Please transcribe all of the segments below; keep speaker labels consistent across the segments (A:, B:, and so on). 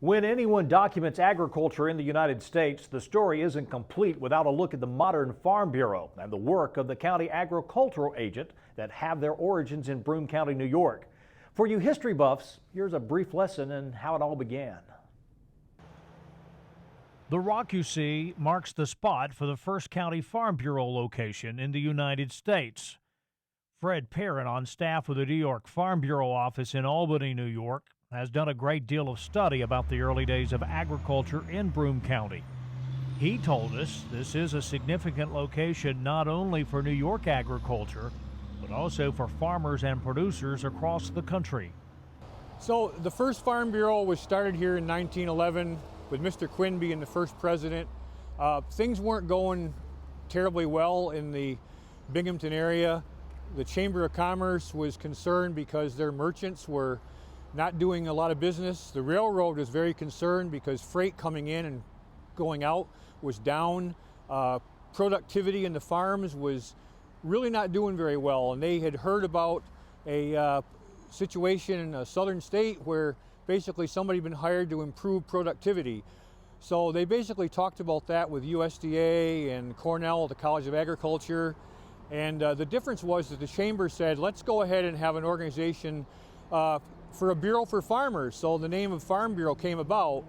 A: When anyone documents agriculture in the United States, the story isn't complete without a look at the modern Farm Bureau and the work of the county agricultural agent that have their origins in Broome County, New York. For you history buffs, here's a brief lesson in how it all began.
B: The rock you see marks the spot for the first county Farm Bureau location in the United States. Fred Perrin, on staff with the New York Farm Bureau office in Albany, New York, has done a great deal of study about the early days of agriculture in Broome County. He told us this is a significant location not only for New York agriculture, but also for farmers and producers across the country.
C: So the first Farm Bureau was started here in 1911 with Mr. Quinn being the first president. Things weren't going terribly well in the Binghamton area. The Chamber of Commerce was concerned because their merchants were not doing a lot of business. The railroad was very concerned because freight coming in and going out was down. Productivity in the farms was really not doing very well, and they had heard about a situation in a southern state where basically somebody had been hired to improve productivity. So they basically talked about that with USDA and Cornell, the College of Agriculture, and the difference was that the chamber said, let's go ahead and have an organization for a Bureau for Farmers. So the name of Farm Bureau came about,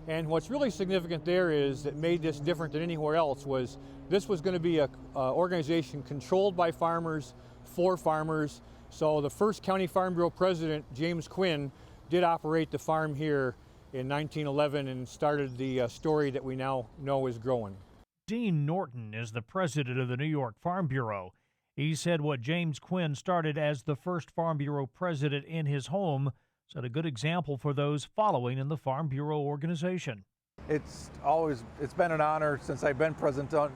C: and what's really significant there is that made this different than anywhere else was this was going to be an organization controlled by farmers, for farmers. So the first County Farm Bureau president, James Quinn, did operate the farm here in 1911 and started the story that we now know is growing.
B: Dean Norton is the president of the New York Farm Bureau. He said what James Quinn started as the first Farm Bureau president in his home set a good example for those following in the Farm Bureau organization.
D: It's been an honor since I've been president to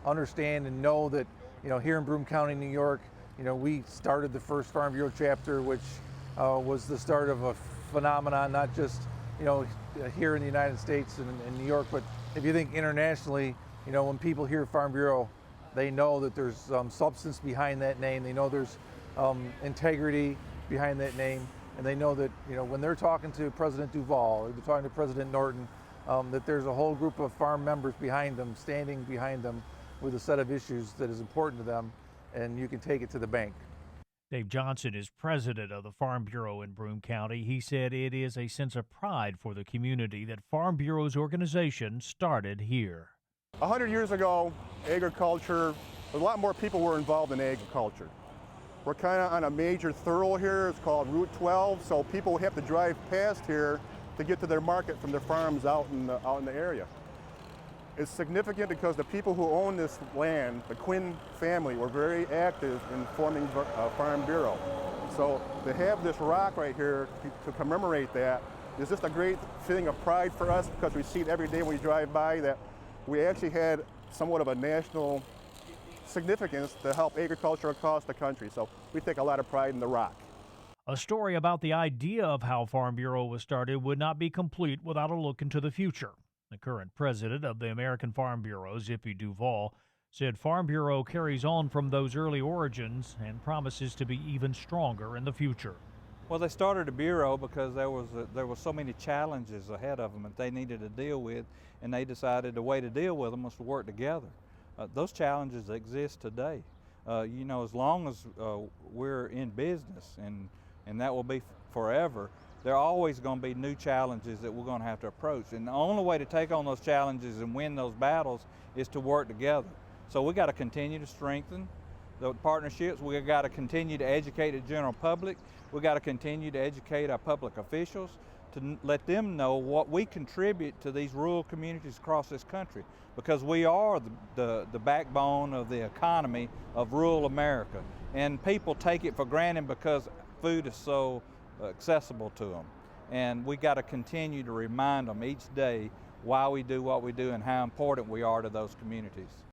D: understand and know that, here in Broome County, New York, we started the first Farm Bureau chapter, which was the start of a phenomenon, not just, here in the United States and in New York, but if you think internationally, when people hear Farm Bureau, they know that there's substance behind that name. They know there's integrity behind that name. And they know that, when they're talking to President Duvall or they're talking to President Norton, that there's a whole group of farm members behind them, standing behind them with a set of issues that is important to them, and you can take it to the bank.
B: Dave Johnson is president of the Farm Bureau in Broome County. He said it is a sense of pride for the community that Farm Bureau's organization started here.
E: 100 years ago, agriculture, a lot more people were involved in agriculture. We're kind of on a major thoroughfare here. It's called Route 12, so people have to drive past here to get to their market from their farms out in the area. It's significant because the people who own this land, the Quinn family, were very active in forming a Farm Bureau. So to have this rock right here to commemorate that is just a great feeling of pride for us, because we see it every day when we drive by that we actually had somewhat of a national significance to help agriculture across the country. So we take a lot of pride in the rock.
B: A story about the idea of how Farm Bureau was started would not be complete without a look into the future. The current president of the American Farm Bureau, Zippy Duvall, said Farm Bureau carries on from those early origins and promises to be even stronger in the future.
F: Well, they started a bureau because there was so many challenges ahead of them that they needed to deal with, and they decided the way to deal with them was to work together. Those challenges exist today. As long as we're in business, and that will be forever, there are always going to be new challenges that we're going to have to approach. And the only way to take on those challenges and win those battles is to work together. So we got to continue to strengthen the partnerships. We've got to continue to educate the general public. We've got to continue to educate our public officials to let them know what we contribute to these rural communities across this country, because we are the backbone of the economy of rural America. And people take it for granted because food is so accessible to them. And we got to continue to remind them each day why we do what we do and how important we are to those communities.